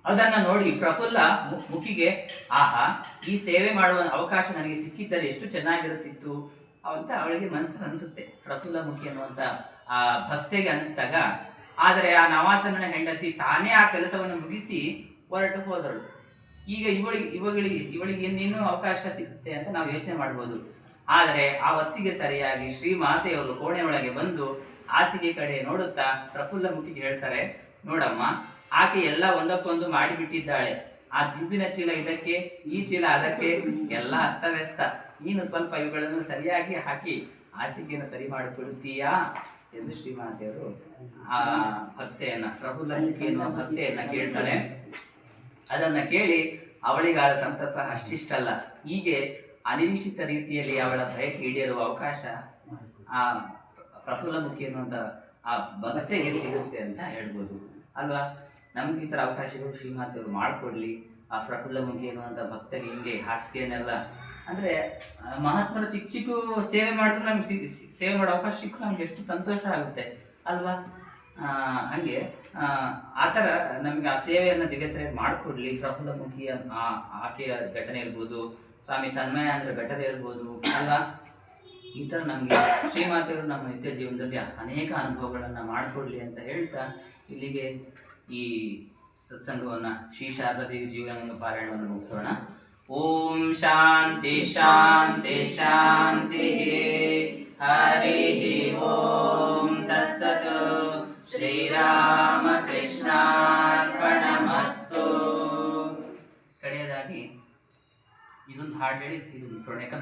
ಅದನ್ನ ನೋಡಿ ಪ್ರಫುಲ್ಲ ಮುಖಿಗೆ ಆಹಾ, ಈ ಸೇವೆ ಮಾಡುವ ಅವಕಾಶ ನನಗೆ ಸಿಕ್ಕಿದ್ದರೆ ಎಷ್ಟು ಚೆನ್ನಾಗಿರುತ್ತಿತ್ತು ಅಂತ ಅವಳಿಗೆ ಮನಸ್ಸಲ್ಲಿ ಅನಿಸುತ್ತೆ. ಪ್ರಫುಲ್ಲ ಮುಖಿ ಅನ್ನುವಂತ ಆ ಭಕ್ತೆಗೆ ಅನಿಸಿದಾಗ, ಆದರೆ ಆ ನವಾಸನ ಹೆಂಡತಿ ತಾನೇ ಆ ಕೆಲಸವನ್ನು ಮುಗಿಸಿ ಹೊರಟು ಹೋದಳು. ಈಗ ಇವಳಿಗೆ ಇನ್ನೇನು ಅವಕಾಶ ಸಿಗುತ್ತೆ ಅಂತ ನಾವು ಯೋಚನೆ ಮಾಡ್ಬೋದು. ಆದರೆ ಆ ಹೊತ್ತಿಗೆ ಸರಿಯಾಗಿ ಶ್ರೀಮಾತೆಯವರು ಕೋಣೆ ಒಳಗೆ ಬಂದು ಹಾಸಿಗೆ ಕಡೆ ನೋಡುತ್ತಾ ಪ್ರಫುಲ್ಲ ಮುಖಿಗೆ ಹೇಳ್ತಾರೆ, ನೋಡಮ್ಮ, ಆಕೆ ಎಲ್ಲ ಒಂದಕ್ಕೊಂದು ಮಾಡಿಬಿಟ್ಟಿದ್ದಾಳೆ. ಆ ದಿಬ್ಬಿನ ಚೀಲ ಇದಕ್ಕೆ, ಈ ಚೀಲ ಅದಕ್ಕೆ, ಎಲ್ಲ ಅಸ್ತವ್ಯಸ್ತ. ನೀನು ಸ್ವಲ್ಪ ಇವುಗಳನ್ನು ಸರಿಯಾಗಿ ಹಾಕಿ ಹಾಸಿಗೆಯನ್ನು ಸರಿ ಮಾಡಿಕೊಡುತ್ತೀಯಾ ಎಂದು ಶ್ರೀಮಾತೆಯವರು ಆ ಭಕ್ತೆಯನ್ನ, ಪ್ರಫುಲ್ಲ ಮುಖಿ ಎನ್ನುವ ಭಕ್ತೆಯನ್ನ ಕೇಳ್ತಾಳೆ. ಅದನ್ನ ಕೇಳಿ ಅವಳಿಗಾದ ಸಂತಸ ಅಷ್ಟಿಷ್ಟಲ್ಲ. ಹೀಗೆ ಅನಿರೀಕ್ಷಿತ ರೀತಿಯಲ್ಲಿ ಅವಳ ಭಯಕ್ಕೆ ಈಡೇರುವ ಅವಕಾಶ ಆ ಪ್ರಫುಲ್ಲ ಮುಖಿ ಎನ್ನುವಂತ ಆ ಭಕ್ತೆಗೆ ಸಿಗುತ್ತೆ ಅಂತ ಹೇಳ್ಬೋದು ಅಲ್ವಾ. ನಮ್ಗೆ ಈ ಥರ ಅವಕಾಶಗಳು ಶ್ರೀಮಾತೆಯವರು ಮಾಡಿಕೊಡ್ಲಿ. ಆ ಪ್ರಫುಲ್ಲ ಮುಖಿ ಎನ್ನುವಂಥ ಭಕ್ತರಿಗೆ ಹಿಂಗೆ ಹಾಸಿಗೆಯನ್ನೆಲ್ಲ, ಅಂದರೆ ಮಹಾತ್ಮರ ಚಿಕ್ಕ ಚಿಕ್ಕ ಸೇವೆ ಮಾಡಿದ್ರೆ ನಮ್ಗೆ ಸೇವೆ ಮಾಡೋ ಅವಕಾಶ ಸಿಕ್ಕರು ನಮ್ಗೆ ಎಷ್ಟು ಸಂತೋಷ ಆಗುತ್ತೆ ಅಲ್ವಾ. ಹಾಗೆ ಆ ಥರ ನಮಗೆ ಆ ಸೇವೆಯನ್ನು ದಿವ್ಯತೆ ಮಾಡಿಕೊಡ್ಲಿ. ಪ್ರಫುಲ್ಲ ಮುಖಿ ಆಕೆಯ ಘಟನೆ ಇರ್ಬೋದು, ಸ್ವಾಮಿ ತನ್ಮಯ ಅಂದರೆ ಘಟನೆ ಇರ್ಬೋದು ಅಲ್ವಾ. ಈ ಥರ ನಮಗೆ ಶ್ರೀಮಾತೆಯವರು ನಮ್ಮ ನಿತ್ಯ ಜೀವನದಲ್ಲಿ ಅನೇಕ ಅನುಭವಗಳನ್ನು ಮಾಡಿಕೊಡ್ಲಿ ಅಂತ ಹೇಳ್ತಾ ಇಲ್ಲಿಗೆ ಈ ಸತ್ಸಂಗವನ್ನು ಶ್ರೀ ಶಾರದಾ ದೇವಿ ಜೀವನ ಪಾರಾಯಣವನ್ನು ಮುಗಿಸೋಣ. ಓಂ ಶಾಂತಿ ಶಾಂತಿ ಶಾಂತಿ. ಹರಿ ಓಂ ತತ್ಸತ್. ಶ್ರೀರಾಮ ಕೃಷ್ಣಾರ್ಪಣಮಸ್ತು. ಕಡೆಯದಾಗಿ ಇದೊಂದು ಹಾಡು ಹೇಳಿ ಇದು ಮುಗಿಸೋಣ. ಯಾಕಂದ್ರೆ